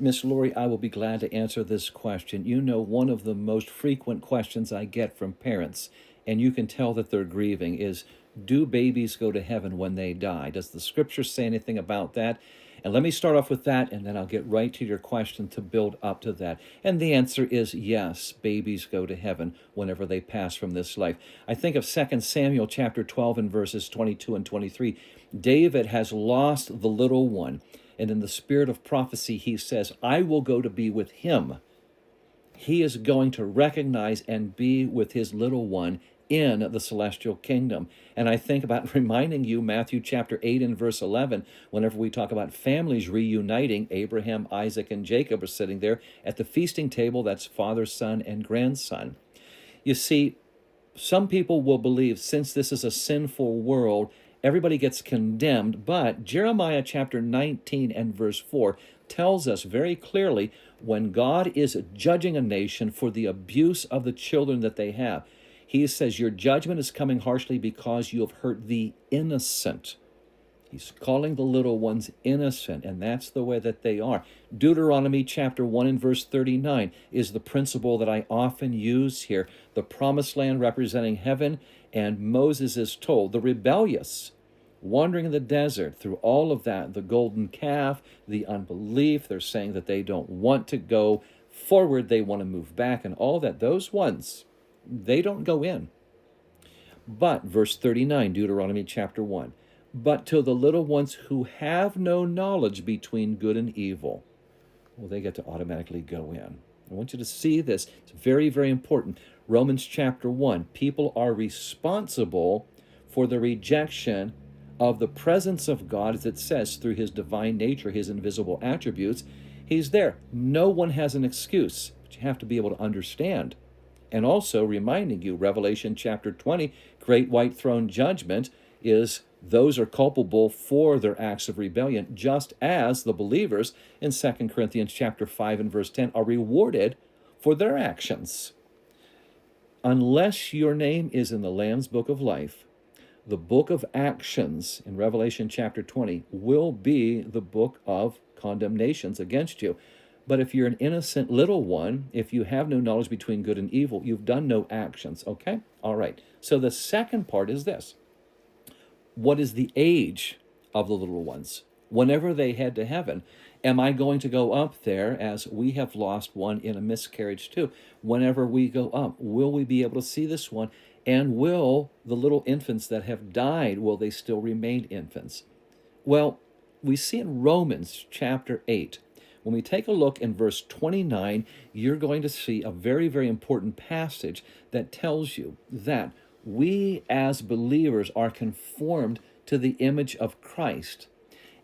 Miss Lori, I will be glad to answer this question. You know, one of the most frequent questions I get from parents, and you can tell that they're grieving, is do babies go to heaven when they die? Does the scripture say anything about that? And let me start off with that, and then I'll get right to your question to build up to that. And the answer is yes, babies go to heaven whenever they pass from this life. I think of 2 Samuel chapter 12 and verses 22 and 23. David has lost the little one. And in the spirit of prophecy, he says, I will go to be with him. He is going to recognize and be with his little one in the celestial kingdom. And I think about reminding you, Matthew chapter 8 and verse 11, whenever we talk about families reuniting, Abraham, Isaac, and Jacob are sitting there at the feasting table. That's father, son, and grandson. You see, some people will believe since this is a sinful world, everybody gets condemned, but Jeremiah chapter 19 and verse 4 tells us very clearly when God is judging a nation for the abuse of the children that they have, he says, your judgment is coming harshly because you have hurt the innocent. He's calling the little ones innocent, and that's the way that they are. Deuteronomy chapter 1 and verse 39 is the principle that I often use here. The promised land representing heaven, and Moses is told, the rebellious, wandering in the desert through all of that, the golden calf, the unbelief, they're saying that they don't want to go forward, they want to move back, and all that. Those ones, they don't go in. But, verse 39, Deuteronomy chapter 1, but to the little ones who have no knowledge between good and evil, well, they get to automatically go in. I want you to see this. It's very, very important. Romans chapter 1, people are responsible for the rejection of the presence of God, as it says, through his divine nature, his invisible attributes. He's there. No one has an excuse, but you have to be able to understand. And also reminding you, Revelation chapter 20, great white throne judgment is those are culpable for their acts of rebellion, just as the believers in 2 Corinthians chapter 5 and verse 10 are rewarded for their actions. Unless your name is in the Lamb's book of life, the book of actions in Revelation chapter 20 will be the book of condemnations against you. But if you're an innocent little one, if you have no knowledge between good and evil, you've done no actions, okay? All right. So the second part is this. What is the age of the little ones? Whenever they head to heaven, am I going to go up there as we have lost one in a miscarriage too? Whenever we go up, will we be able to see this one? And will the little infants that have died, will they still remain infants? Well, we see in Romans chapter 8, when we take a look in verse 29, you're going to see a very, very important passage that tells you that we as believers are conformed to the image of Christ.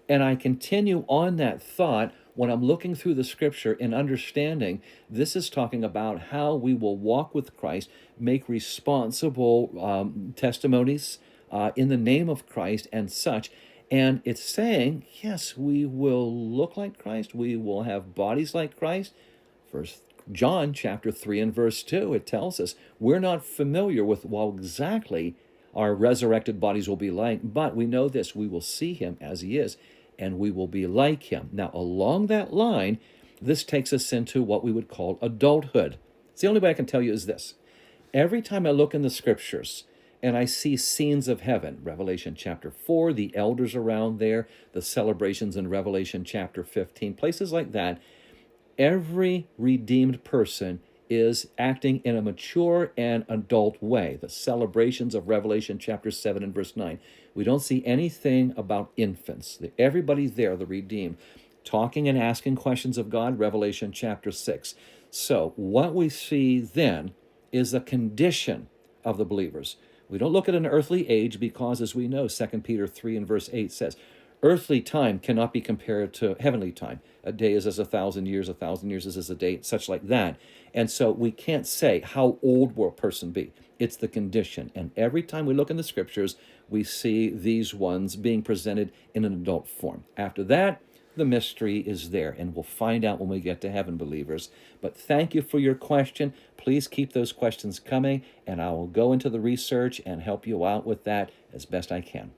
And I continue on that thought when I'm looking through the scripture and understanding this is talking about how we will walk with Christ, make responsible testimonies in the name of Christ and such. And it's saying, yes, we will look like Christ. We will have bodies like Christ. First John chapter 3 and verse 2, it tells us we're not familiar with what exactly our resurrected bodies will be like, but we know this, we will see him as he is, and we will be like him. Now, along that line, this takes us into what we would call adulthood. It's the only way I can tell you is this. Every time I look in the scriptures and I see scenes of heaven, Revelation chapter 4, the elders around there, the celebrations in Revelation chapter 15, places like that, every redeemed person is acting in a mature and adult way. The celebrations of Revelation chapter 7 and verse 9. We don't see anything about infants. Everybody there, the redeemed, talking and asking questions of God, Revelation chapter 6. So what we see then is the condition of the believers. We don't look at an earthly age because, as we know, 2 Peter 3 and verse 8 says, earthly time cannot be compared to heavenly time. A day is as 1,000 years is as a day, such like that. And so we can't say how old will a person be. It's the condition. And every time we look in the scriptures, we see these ones being presented in an adult form. After that, the mystery is there, and we'll find out when we get to heaven, believers. But thank you for your question. Please keep those questions coming, and I will go into the research and help you out with that as best I can.